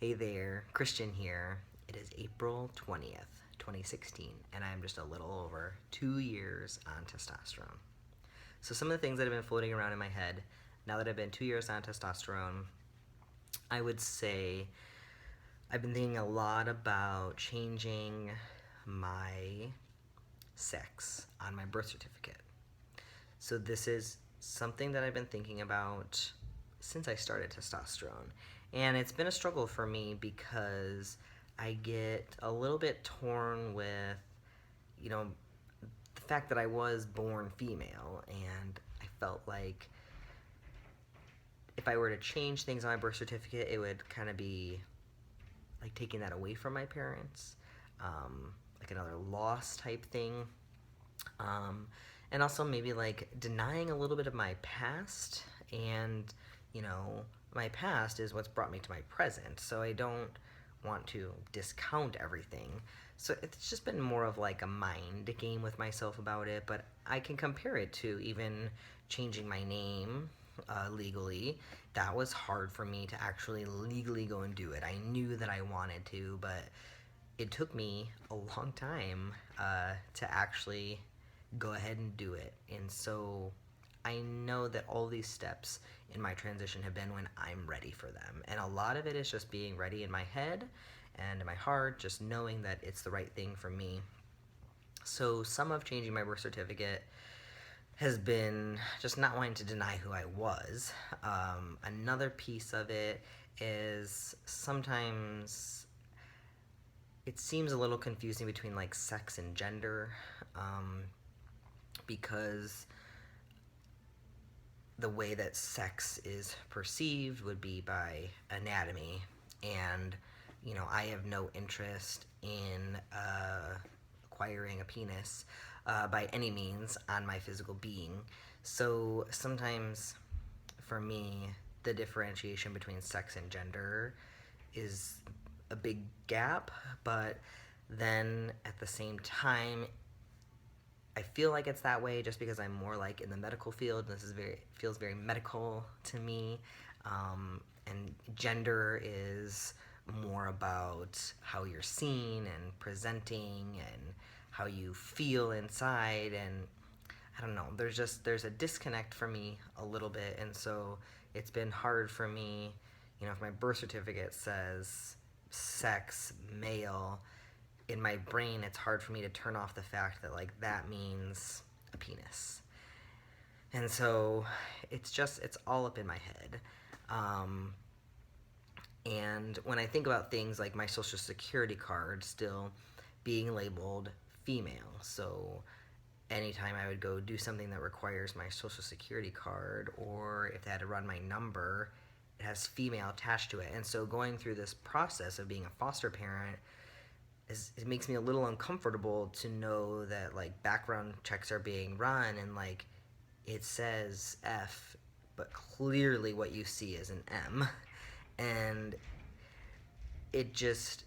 Hey there, Christian here. It is April 20th, 2016, and I'm just a little over 2 years on testosterone. So, some of the things that have been floating around in my head now that I've been 2 years on testosterone, I would say I've been thinking a lot about changing my sex on my birth certificate. So, this is something that I've been thinking about since I started testosterone. And it's been a struggle for me because I get a little bit torn with, you know, the fact that I was born female, and I felt like if I were to change things on my birth certificate, it would kind of be like taking that away from my parents, like another loss type thing. Um, and also maybe like denying a little bit of my past, and you know, my past is what's brought me to my present, so I don't want to discount everything. So it's just been more of like a mind game with myself about it, but I can compare it to even changing my name legally. That was hard for me to actually legally go and do it. I knew that I wanted to, but it took me a long time to actually go ahead and do it. And so I know that all these steps in my transition have been when I'm ready for them. And a lot of it is just being ready in my head and in my heart, just knowing that it's the right thing for me. So some of changing my birth certificate has been just not wanting to deny who I was. Another piece of it is sometimes it seems a little confusing between like sex and gender, because the way that sex is perceived would be by anatomy, and you know, I have no interest in acquiring a penis by any means on my physical being. So sometimes for me, the differentiation between sex and gender is a big gap, but then at the same time, I feel like it's that way just because I'm more like in the medical field. This is feels very medical to me, and gender is more about how you're seen and presenting and how you feel inside. And I don't know. There's a disconnect for me a little bit, and so it's been hard for me. You know, if my birth certificate says sex male, in my brain it's hard for me to turn off the fact that like that means a penis. And so it's all up in my head. And when I think about things like my social security card still being labeled female, so anytime I would go do something that requires my social security card, or if they had to run my number, it has female attached to it. And so going through this process of being a foster parent, it makes me a little uncomfortable to know that like background checks are being run and like it says F, but clearly what you see is an M. And it just,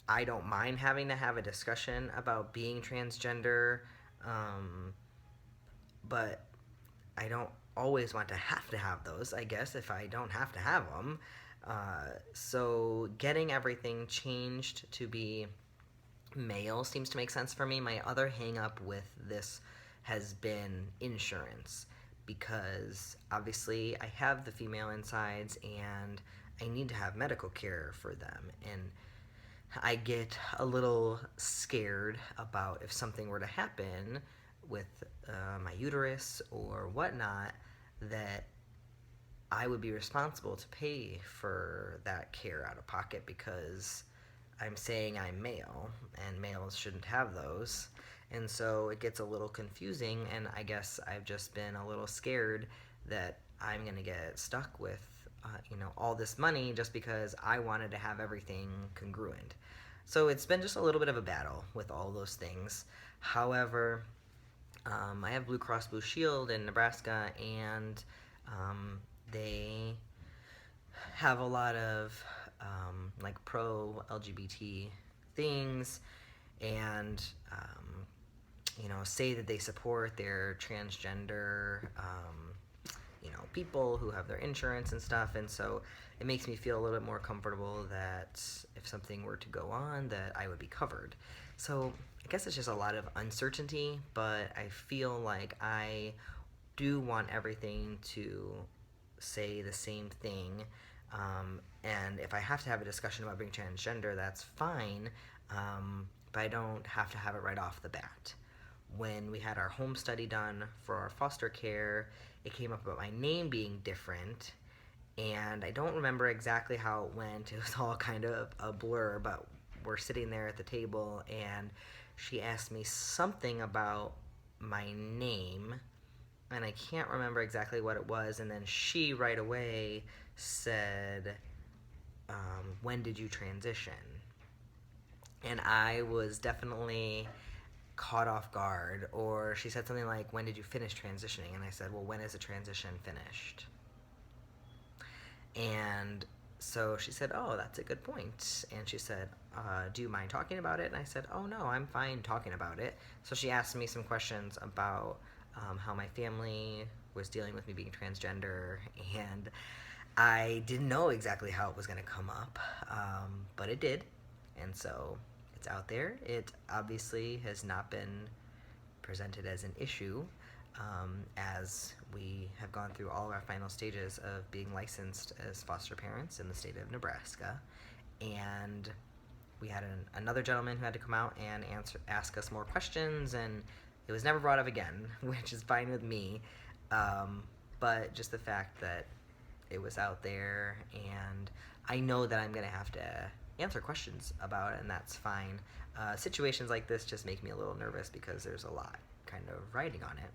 I don't mind having to have a discussion about being transgender, but I don't always want to have those, I guess, if I don't have to have them. So getting everything changed to be male seems to make sense for me. My other hang up with this has been insurance, because obviously I have the female insides and I need to have medical care for them. And I get a little scared about if something were to happen with my uterus or whatnot, that I would be responsible to pay for that care out of pocket, because I'm saying I'm male and males shouldn't have those. And so it gets a little confusing, and I guess I've just been a little scared that I'm going to get stuck with all this money just because I wanted to have everything congruent. So it's been just a little bit of a battle with all those things. However, I have Blue Cross Blue Shield in Nebraska, and they have a lot of like pro LGBT things, and say that they support their transgender people who have their insurance and stuff, and so it makes me feel a little bit more comfortable that if something were to go on, that I would be covered. So I guess it's just a lot of uncertainty, but I feel like I do want everything to say the same thing. And if I have to have a discussion about being transgender, that's fine, but I don't have to have it right off the bat. When we had our home study done for our foster care, it came up about my name being different, and I don't remember exactly how it went. It was all kind of a blur, but we're sitting there at the table, and she asked me something about my name, and I can't remember exactly what it was, and then she right away said, when did you transition? And I was definitely caught off guard. Or she said something like, when did you finish transitioning? And I said, well, when is the transition finished? And so she said, oh, that's a good point. And she said, do you mind talking about it? And I said, oh, no, I'm fine talking about it. So she asked me some questions about how my family was dealing with me being transgender, and I didn't know exactly how it was going to come up, but it did, and so it's out there. It obviously has not been presented as an issue, as we have gone through all of our final stages of being licensed as foster parents in the state of Nebraska, and we had another gentleman who had to come out and ask us more questions, and it was never brought up again, which is fine with me, but just the fact that it was out there, and I know that I'm going to have to answer questions about it, and that's fine. Situations like this just make me a little nervous because there's a lot kind of riding on it.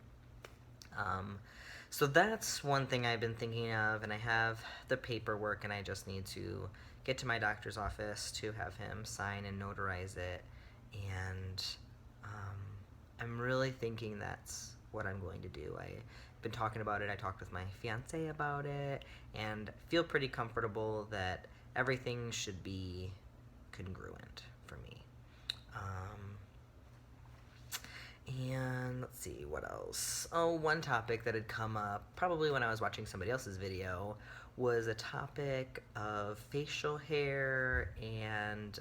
So that's one thing I've been thinking of, and I have the paperwork, and I just need to get to my doctor's office to have him sign and notarize it, and I'm really thinking that's what I'm going to do. I've been talking about it. I talked with my fiance about it, and feel pretty comfortable that everything should be congruent for me. And let's see, what else? Oh, one topic that had come up, probably when I was watching somebody else's video, was a topic of facial hair and,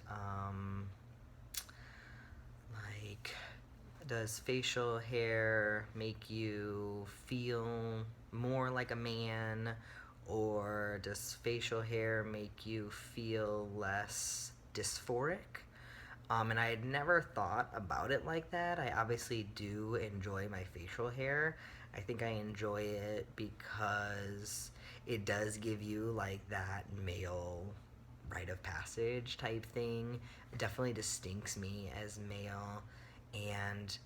like, does facial hair make you feel more like a man, or does facial hair make you feel less dysphoric? And I had never thought about it like that. I obviously do enjoy my facial hair. I think I enjoy it because it does give you like that male rite of passage type thing. It definitely distincts me as male, and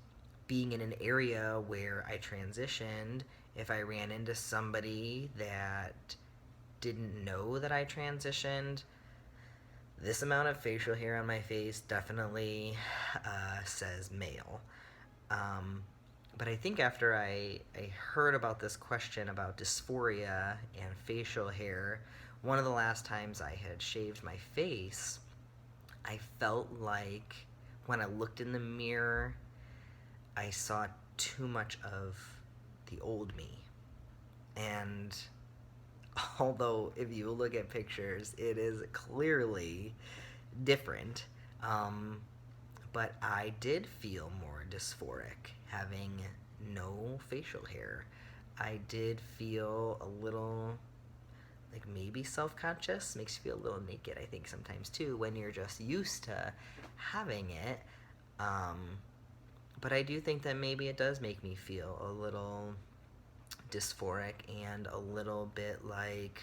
being in an area where I transitioned, if I ran into somebody that didn't know that I transitioned, this amount of facial hair on my face definitely says male. But I think after I heard about this question about dysphoria and facial hair, one of the last times I had shaved my face, I felt like when I looked in the mirror, I saw too much of the old me. And although if you look at pictures, it is clearly different, but I did feel more dysphoric having no facial hair. I did feel a little, like, maybe self-conscious. Makes you feel a little naked, I think, sometimes too, when you're just used to having it. But I do think that maybe it does make me feel a little dysphoric and a little bit like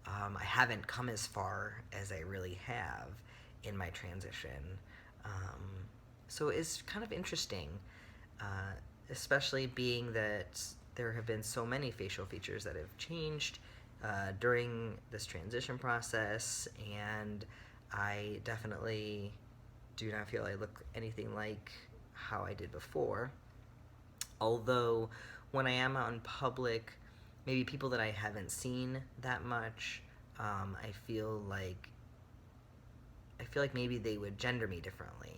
I haven't come as far as I really have in my transition. So it's kind of interesting, especially being that there have been so many facial features that have changed during this transition process, and I definitely do not feel I look anything like how I did before. Although when I am out in public, maybe people that I haven't seen that much, I feel like maybe they would gender me differently.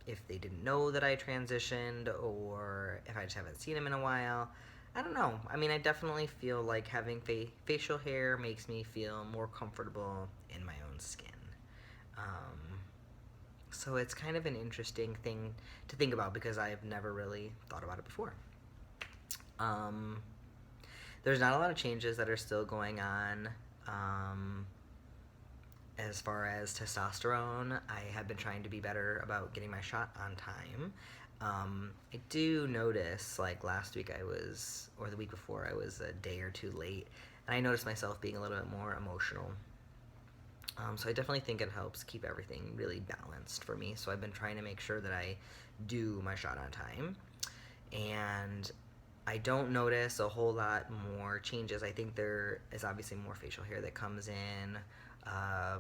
If they didn't know that I transitioned, or if I just haven't seen them in a while, I don't know. I mean, I definitely feel like having facial hair makes me feel more comfortable in my own skin. Um, so it's kind of an interesting thing to think about because I've never really thought about it before. Um, there's not a lot of changes that are still going on. Um, as far as testosterone, I have been trying to be better about getting my shot on time. I do notice, like last week or the week before, I was a day or two late, and I noticed myself being a little bit more emotional. So I definitely think it helps keep everything really balanced for me. So I've been trying to make sure that I do my shot on time. And I don't notice a whole lot more changes. I think there is obviously more facial hair that comes in, uh,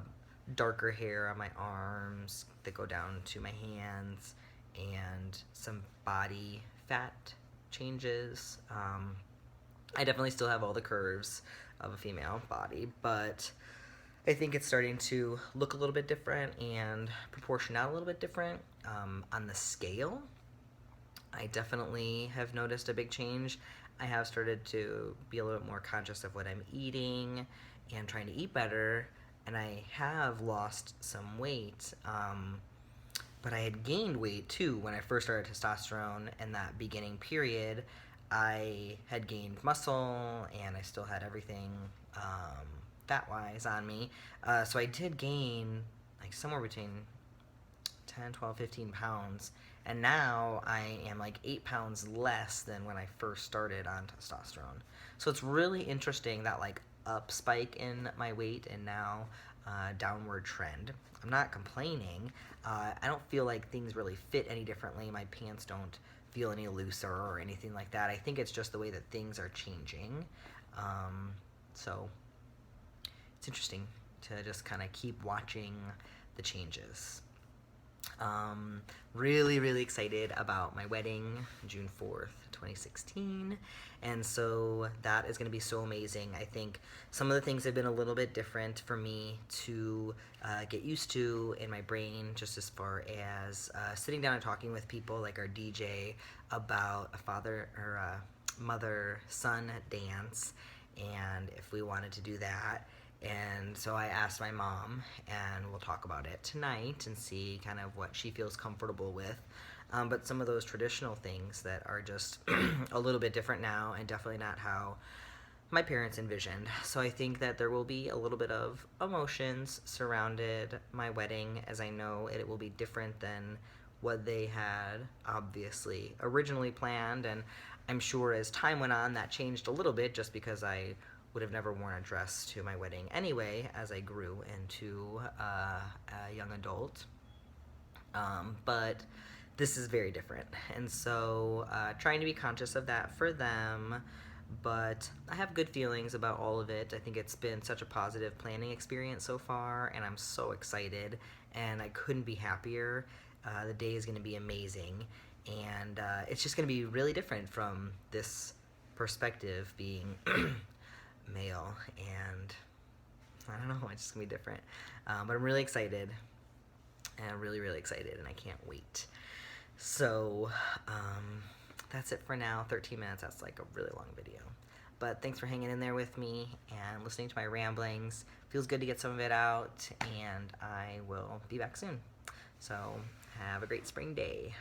darker hair on my arms that go down to my hands, and some body fat changes. I definitely still have all the curves of a female body, but I think it's starting to look a little bit different and proportion out a little bit different. On the scale, I definitely have noticed a big change. I have started to be a little bit more conscious of what I'm eating and trying to eat better, and I have lost some weight. But I had gained weight too when I first started testosterone in that beginning period. I had gained muscle and I still had everything fat wise on me. So I did gain like somewhere between 10, 12, 15 pounds. And now I am like 8 pounds less than when I first started on testosterone. So it's really interesting that like up spike in my weight and now downward trend. I'm not complaining. I don't feel like things really fit any differently. My pants don't feel any looser or anything like that. I think it's just the way that things are changing. So it's interesting to just kind of keep watching the changes. Really, really excited about my wedding, June 4th, 2016. And so that is going to be so amazing. I think some of the things have been a little bit different for me to get used to in my brain, just as far as sitting down and talking with people like our DJ about a father or a mother-son dance, and if we wanted to do that. And so I asked my mom, and we'll talk about it tonight and see kind of what she feels comfortable with. But some of those traditional things that are just a little bit different now, and definitely not how my parents envisioned. So I think that there will be a little bit of emotions surrounded my wedding, as I know it will be different than what they had obviously originally planned. And I'm sure as time went on that changed a little bit, just because I would have never worn a dress to my wedding anyway as I grew into a young adult. But this is very different. And so trying to be conscious of that for them. But I have good feelings about all of it. I think it's been such a positive planning experience so far, and I'm so excited, and I couldn't be happier. The day is going to be amazing, and it's just going to be really different from this perspective being male, and I don't know, it's just gonna be different. But I'm really excited, and I'm really, really excited, and I can't wait. So that's it for now. 13 minutes, that's like a really long video. But thanks for hanging in there with me and listening to my ramblings. Feels good to get some of it out, and I will be back soon. So have a great spring day.